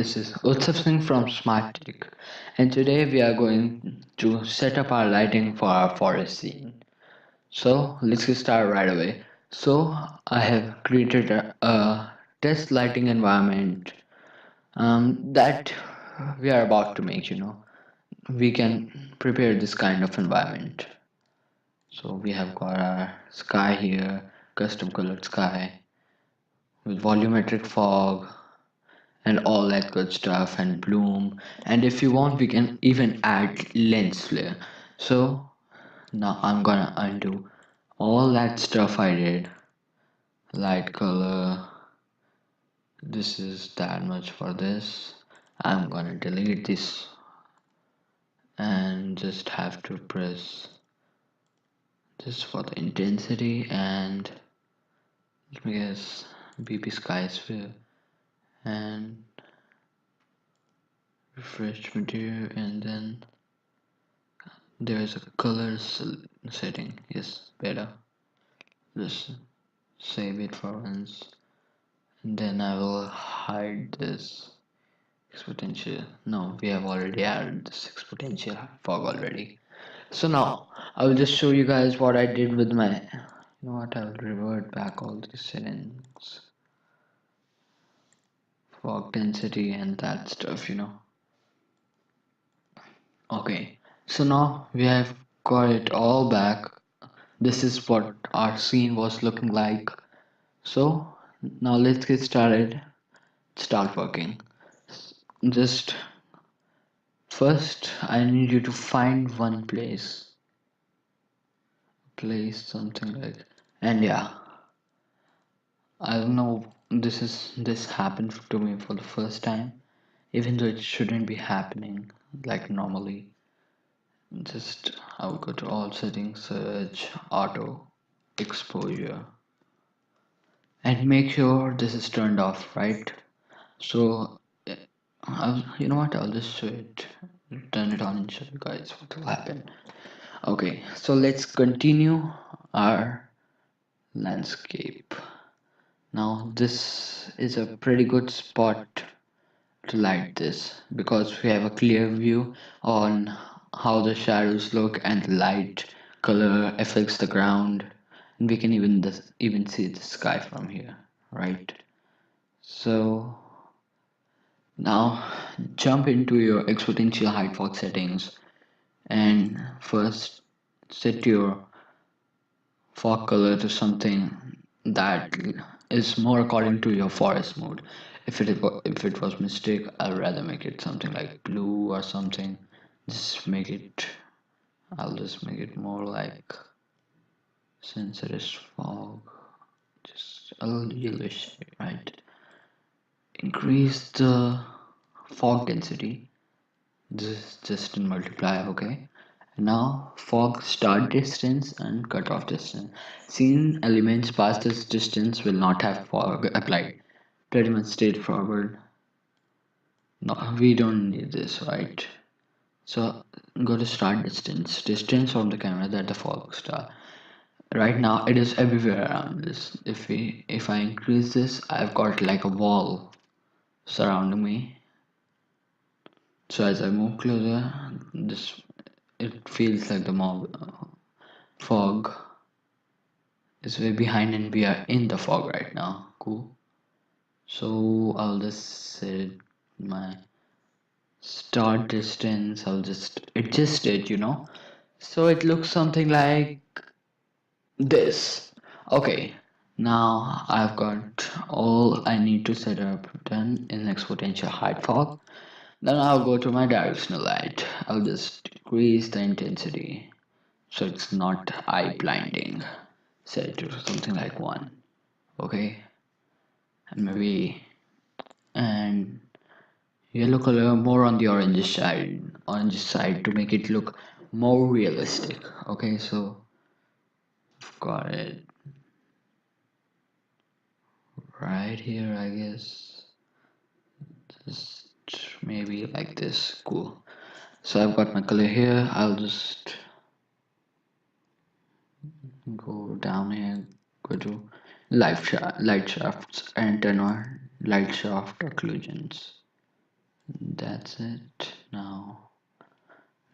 this is Utsav Singh from Smart Tech, and today we are going to set up our lighting for our forest scene. So let's get started right away. So I have created a test lighting environment that we are about to make. We can prepare this kind of environment. So we have got our sky here, custom colored sky with volumetric fog and all that good stuff and bloom, and if you want we can even add lens flare. So now I'm gonna undo all that stuff I did. Light color, this is that much for this. I'm gonna delete this and just have to press this for the intensity, and let me guess, BP sky sphere, and refresh material, and then there is a color setting. Yes, better. Just save it for once, and then I will hide this exponential. No, we have already added this exponential fog already. So now I will just show you guys what I did with my. You know what? I will revert back all these settings, fog density, and that stuff. Okay, so now we have got it all back. This is what our scene was looking like. So now let's get started. Start working. Just first, I need you to find one place something like, and yeah, I don't know. This happened to me for the first time, even though it shouldn't be happening like normally. Just I'll go to all settings, search, auto, exposure, and make sure this is turned off, right? So, you know what? I'll just show it, turn it on, and show you guys what will happen. Okay, so let's continue our landscape. Now, this is a pretty good spot to light this because we have a clear view on how the shadows look and the light color affects the ground, and we can even see the sky from here, right? So now jump into your exponential height fog settings and first set your fog color to something that is more according to your forest mode. If it was mistake, I'd rather make it something like blue or something. Just make it. I'll just make it more like, since it is fog, just a little yellowish, right? Increase the fog density. This is just in multiplier, okay? Now fog start distance and cutoff distance. Scene elements past this distance will not have fog applied. Pretty much straightforward. No, we don't need this, right? So go to start distance from the camera that the fog start. Right now it is everywhere around this. If I increase this, I've got like a wall surrounding me. So as I move closer, this it feels like the fog is way behind and we are in the fog right now. Cool. So I'll just set my start distance. I'll just adjust it. So it looks something like this. Okay. Now I've got all I need to set up done in exponential height fog. Then I'll go to my directional light. I'll just decrease the intensity so it's not eye blinding. Set it to something like 1. Okay, and maybe, and yellow color more on the orange side to make it look more realistic. Okay, so I've got it right here, I guess. Just maybe like this. Cool. So I've got my color here. I'll just go down here, go to light shafts, and turn on light shaft occlusions. That's it. Now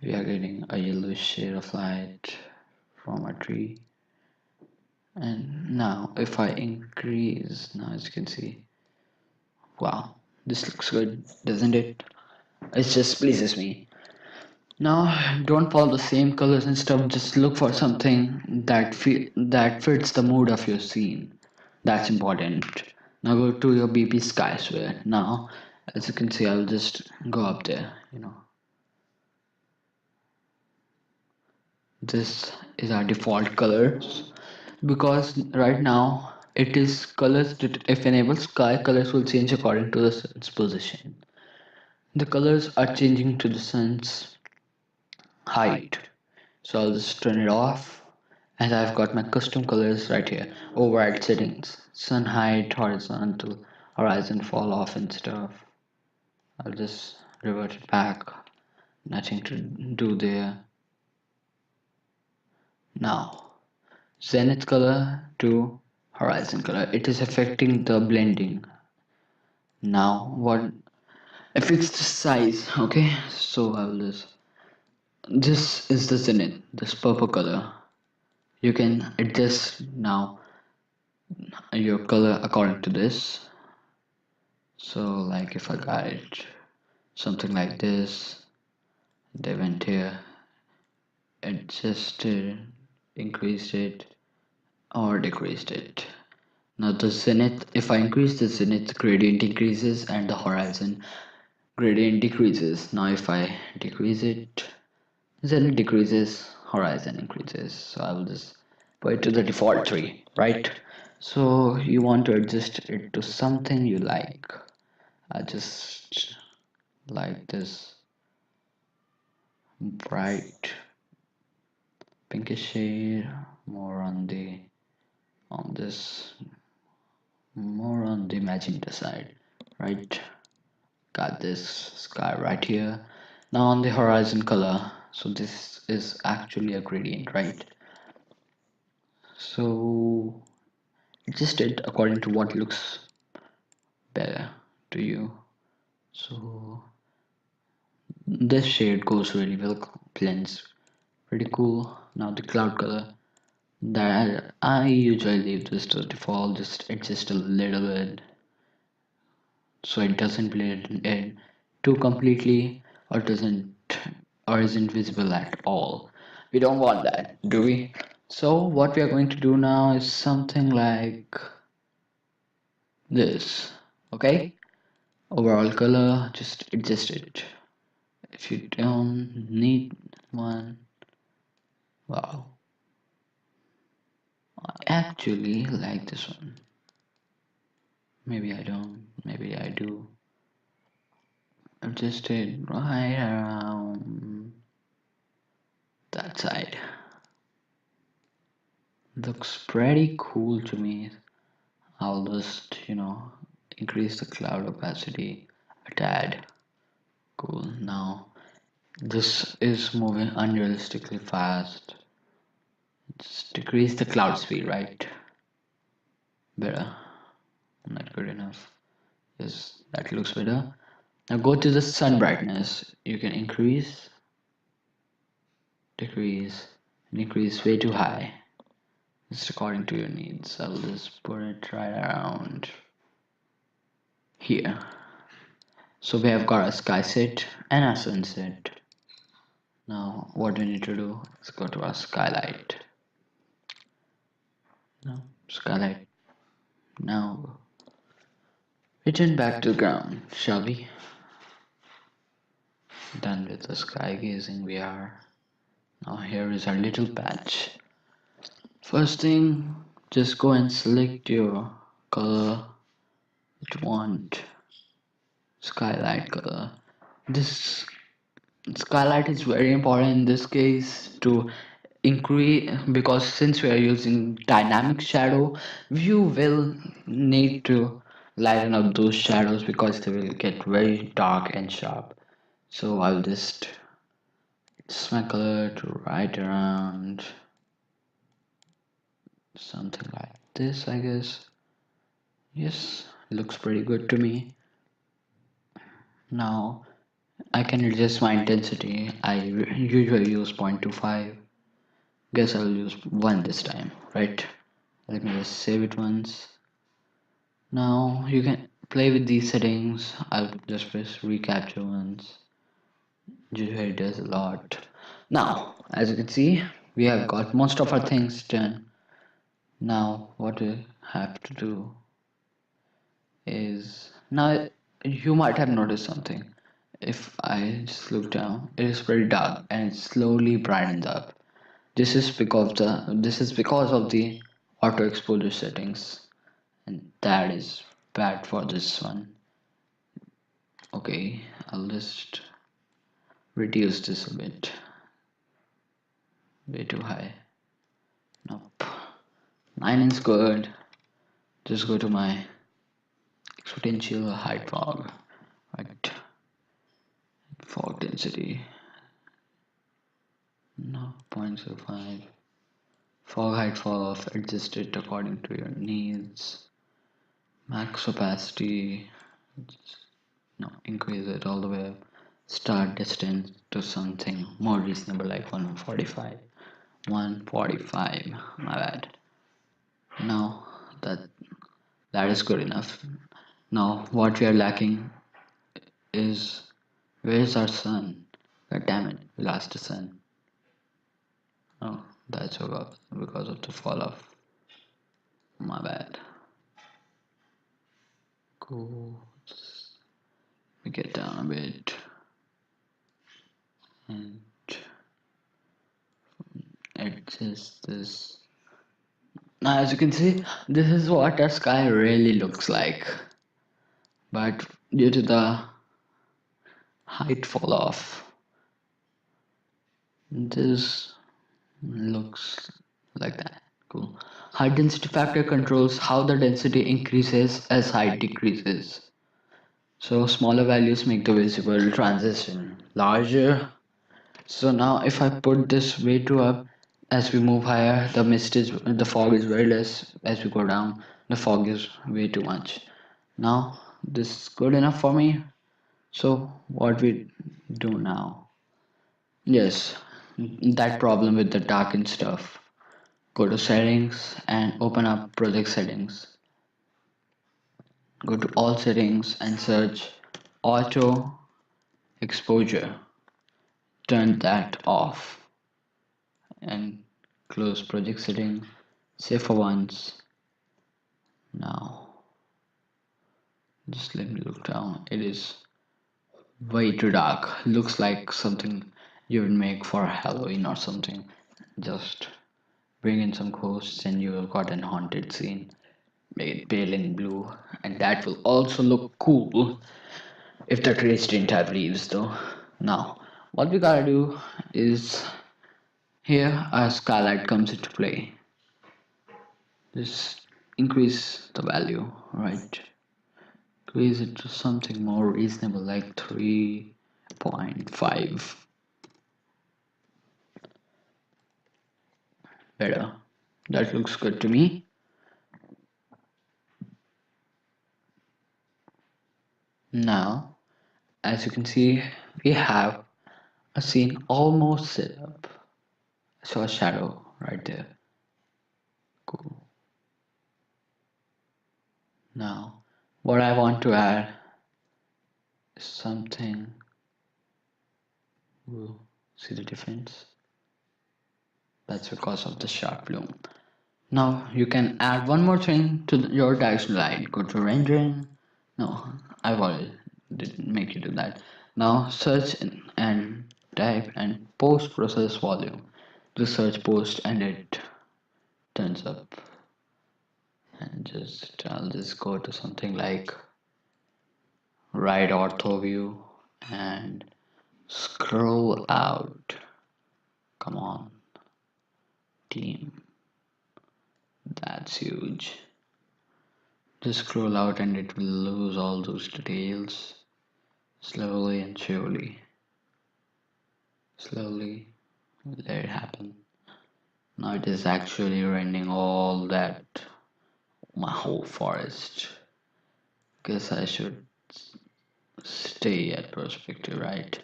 we are getting a yellow shade of light from a tree. And now if I increase, now as you can see, wow, this looks good, doesn't it? It just pleases me. Now don't follow the same colors and stuff, just look for something that fits the mood of your scene. That's important. Now go to your BP sky sphere. Now as you can see, I'll just go up there, this is our default colors because right now it is colors that if enabled sky colors will change according to the sun's position. The colors are changing to the sun's height, so I'll just turn it off, and I've got my custom colors right here. Override settings, sun height, horizontal, horizon fall off and stuff. I'll just revert it back, nothing to do there. Now zenith color to horizon color, it is affecting the blending. Now what, I fixed the size, okay, so I will just, this is the zenith, this purple color. You can adjust now your color according to this. So like if I got it something like this, they went here, adjusted, increased it or decreased it. Now the zenith, if I increase the zenith, gradient increases and the horizon gradient decreases. Now if I decrease it, zenith decreases, horizon increases. So I will just put it to the default 3, right? So you want to adjust it to something you like. I just like this bright pinkish shade, more on the on this more on the magenta side, right? Got this sky right here. Now on the horizon color, so this is actually a gradient, right? So adjust it according to what looks better to you. So this shade goes really well, blends pretty cool. Now the cloud color, that I usually leave this to default, just adjust a little bit so it doesn't blend in too completely or doesn't or isn't visible at all. We don't want that, do we? So what we are going to do now is something like this, okay? Overall color, just adjust it. If you don't need one, wow, I actually like this one. Maybe I don't, maybe I do. Adjust it right around that side. Looks pretty cool to me. I'll just, increase the cloud opacity a tad. Cool. Now, this is moving unrealistically fast. Just decrease the cloud speed, right? Better. Not good enough. Yes, that looks better. Now go to the sun brightness. You can increase, decrease, and increase way too high. It's according to your needs. I'll just put it right around here. So we have got a sky set and a sunset. Now what we need to do is go to our skylight. Now skylight. Now return back to the ground, shall we? Done with the sky gazing we are. Now here is our little patch. First thing, just go and select your color that you want. Skylight color. This skylight is very important in this case to increase, because since we are using dynamic shadow, you will need to lighten up those shadows because they will get very dark and sharp. So I'll just adjust my color to right around something like this, I guess. Yes, looks pretty good to me. Now I can adjust my intensity. I usually use 0.25. Guess I'll use 1 this time, right? Let me just save it once. Now you can play with these settings. I'll just press recapture once. Usually it does a lot. Now, as you can see, we have got most of our things done. Now, what we have to do is now you might have noticed something. If I just look down, it is very dark and it slowly brightens up. This is because of the auto exposure settings, and that is bad for this one. Okay, I'll just reduce this a bit. Way too high. Nope. 9 is good. Just go to my exponential height fog. Right. Fog density. No, 0.05. Fog height fall off. Adjust it according to your needs. Max opacity. No, increase it all the way up. Start distance to something more reasonable like 145. 145. My bad. Now that is good enough. Now what we are lacking is, where's our sun? God damn it, we lost the sun. Oh, that's because of the fall off. My bad. Cool. We get down a bit and adjust this. Now, as you can see, this is what our sky really looks like. But due to the height fall off, this looks like that. Cool. Height density factor controls how the density increases as height decreases. So smaller values make the visible transition larger. So now if I put this way too up, as we move higher, the fog is very less. As we go down, the fog is way too much. Now this is good enough for me. So what we do now? Yes, that problem with the darkened stuff. Go to settings and open up project settings. Go to all settings and search auto exposure. Turn that off and close project setting. Save for once. Now just let me look down. It is way too dark. Looks like something you would make for Halloween or something. Just bring in some ghosts and you have got an haunted scene. Make it pale in blue, and that will also look cool if the trees didn't have leaves though. Now, what we gotta do is, here our skylight comes into play. Just increase the value, right? Increase it to something more reasonable like 3.5. Better. That looks good to me. Now, as you can see, we have a scene almost set up. I saw a shadow right there. Cool. Now, what I want to add is something. Ooh, see the difference? That's because of the sharp bloom. Now you can add one more thing to your diagonal line. Go to rendering. No, I've already didn't make you do that. Now search and type and post process volume. Just search post and it turns up. And I'll just go to something like right ortho view and scroll out. Come on, team. That's huge. Just scroll out and it will lose all those details. Slowly and surely. Slowly let it happen. Now it is actually rendering all that, my whole forest. Guess I should stay at perspective, right?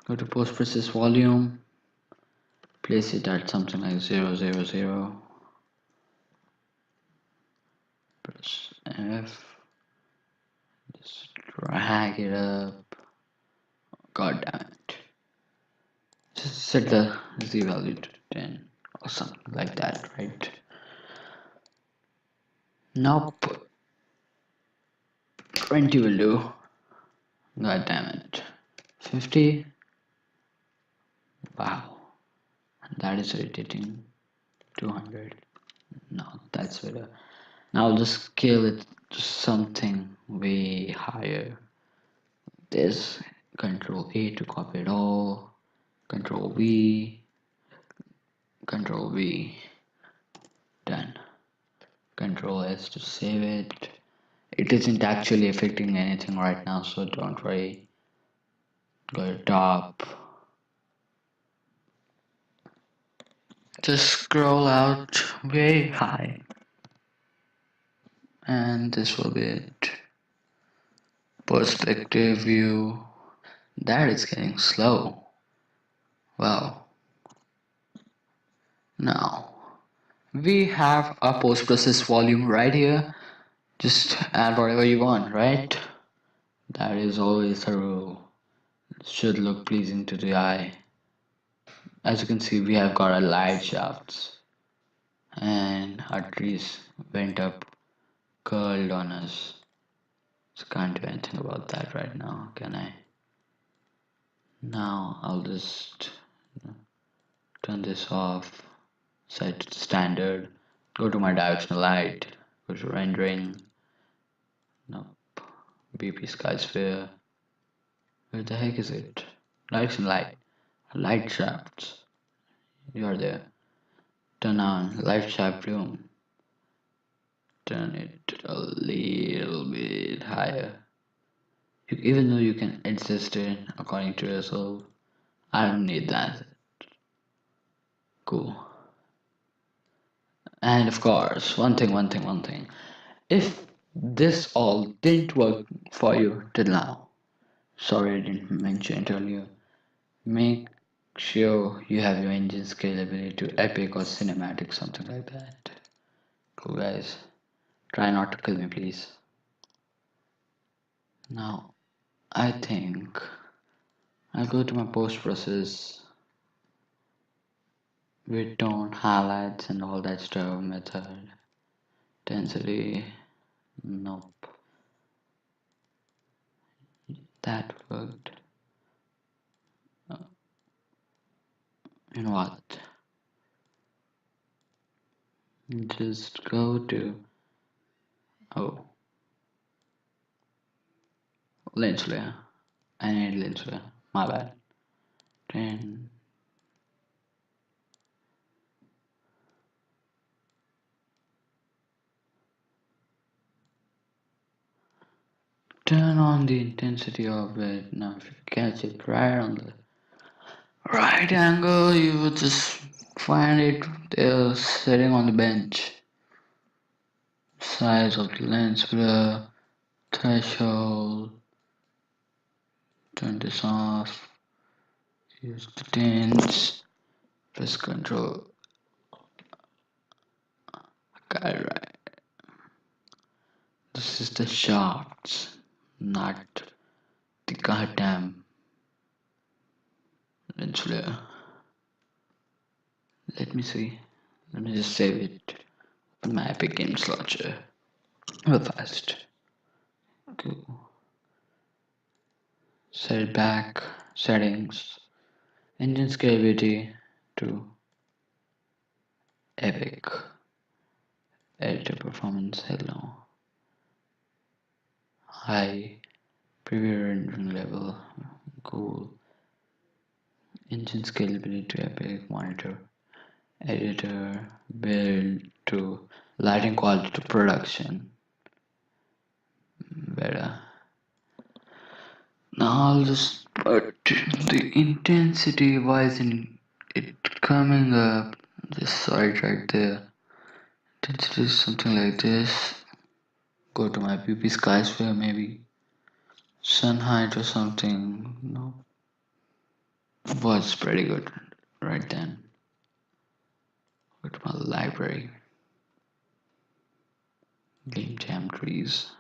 Go to post process volume, place it at something like 000, press F, just drag it up. God damn it. Just set the Z value to 10 or something like that, right? Nope, 20 will do. God damn it. 50. Wow, that is irritating. 200. No, that's better. Now I'll just scale it to something way higher. This Control A to copy it all. Control V. Control V. Done. Control S to save it. It isn't actually affecting anything right now, so don't worry. Go to top. Just scroll out way high. And this will be it. Perspective view. That is getting slow. Wow. Now, we have a post process volume right here. Just add whatever you want, right? That is always the rule. It should look pleasing to the eye. As you can see, we have got our light shafts and our trees went up, curled on us. So can't do anything about that right now, can I? Now I'll just turn this off, set to standard, go to my directional light, go to rendering, nope, BP sky sphere. Where the heck is it? Direction light, light shafts. You are there. Turn on light shaft bloom. Turn it a little bit higher. Even though you can adjust it according to yourself, I don't need that. Cool. And of course, one thing. If this all didn't work for you till now, sorry I didn't mention it earlier, make sure you have your engine scalability to epic or cinematic, something like that. Cool guys. Try not to kill me, please. Now, I think I'll go to my post process with tone, highlights, and all that stuff method. Density, nope, that worked. You know what? Just go to lens flare. I need lens flare. My bad. Then turn on the intensity of it. Now, if you catch it right on the right angle, you would just find it there sitting on the bench. Size of the lens flare, threshold. Turn this off. Use the tints. Press Control. Got it right. This is the shafts, not the goddamn lens flare. Let me see. Let me just save it on my Epic Games launcher. Real fast. Cool. Set it back. Settings. Engine scalability to Epic. Editor performance. Hello. High. Preview rendering level. Cool. Engine scalability to Epic. Monitor. Editor. Build to lighting quality to production. Better. Now I'll just put the intensity. Why isn't it coming up? Just saw it right there. Intensity is something like this. Go to my PP sky sphere maybe. Sunhide or something. No, was pretty good right then. With my library, game jam trees.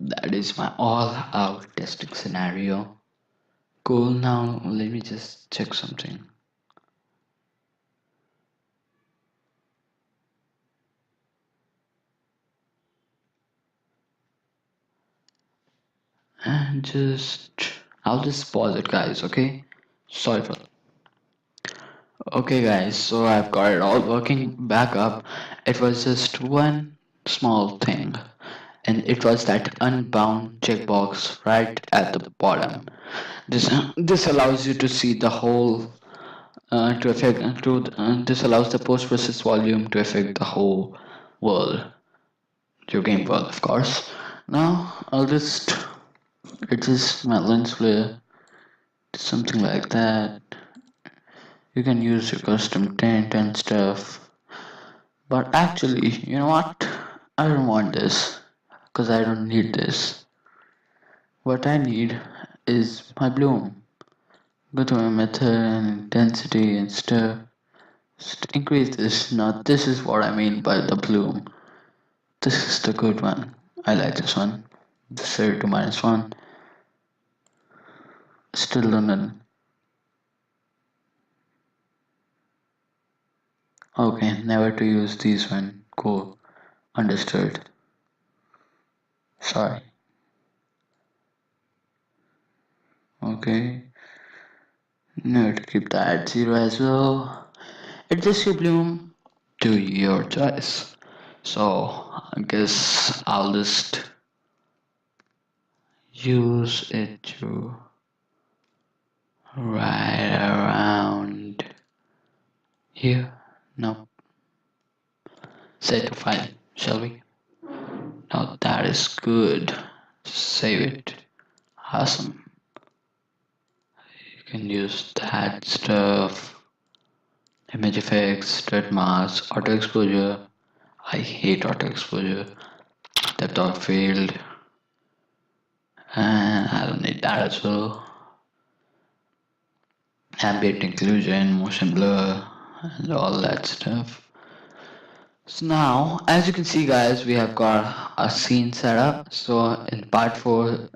That is my all-out testing scenario. Cool. Now let me just check something. And I'll just pause it, guys. Okay. Sorry for. Okay, guys. So I've got it all working back up. It was just one small thing, and it was that unbound checkbox right at the bottom. This allows you to see the whole to affect to this allows the post process volume to affect the whole world, your game world, of course. Now I'll just adjust my lens flare to something like that. You can use your custom tint and stuff, but actually, you know what? I don't want this because I don't need this. What I need is my bloom. Go to my method and intensity and stuff. Just increase this. Now this is what I mean by the bloom. This is the good one. I like this one. Set it to -1. Still London. Okay, never to use these one. Cool. Understood. Sorry. Okay. Never to keep that at 0 as well. Adjust your bloom to your choice. So I guess I'll just use it to right around here. No. Set to file, shall we? Now that is good. Save it. Awesome. You can use that stuff. Image effects, thread mask, auto exposure. I hate auto exposure. Depth of field. And I don't need that as well. Ambient occlusion, motion blur, and all that stuff. So now, as you can see guys, we have got a scene set up. So in part 4,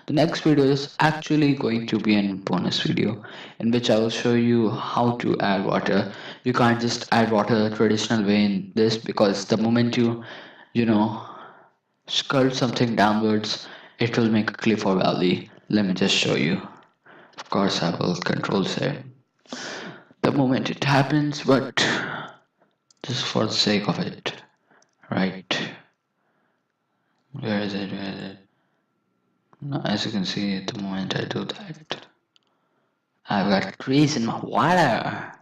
the next video is actually going to be a bonus video in which I will show you how to add water. You can't just add water the traditional way in this, because the moment you know, sculpt something downwards, it will make a cliff or valley. Let me just show you. Of course, I will control Z the moment it happens, but just for the sake of it. Right. Where is it? Where is it? Now, as you can see, at the moment I do that, I've got trees in my water,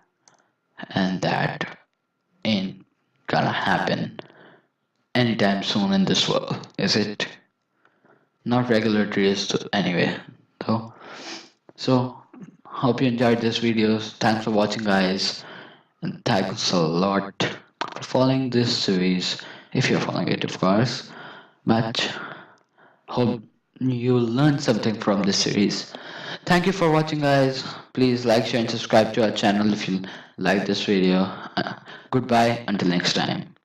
and that ain't gonna happen anytime soon in this world, is it? Not regular trees anyway, though. So, hope you enjoyed this video. Thanks for watching, guys, and thanks a lot for following this series, if you're following it, of course. But hope you learned something from this series. Thank you for watching, guys. Please like, share, and subscribe to our channel if you like this video. Goodbye until next time.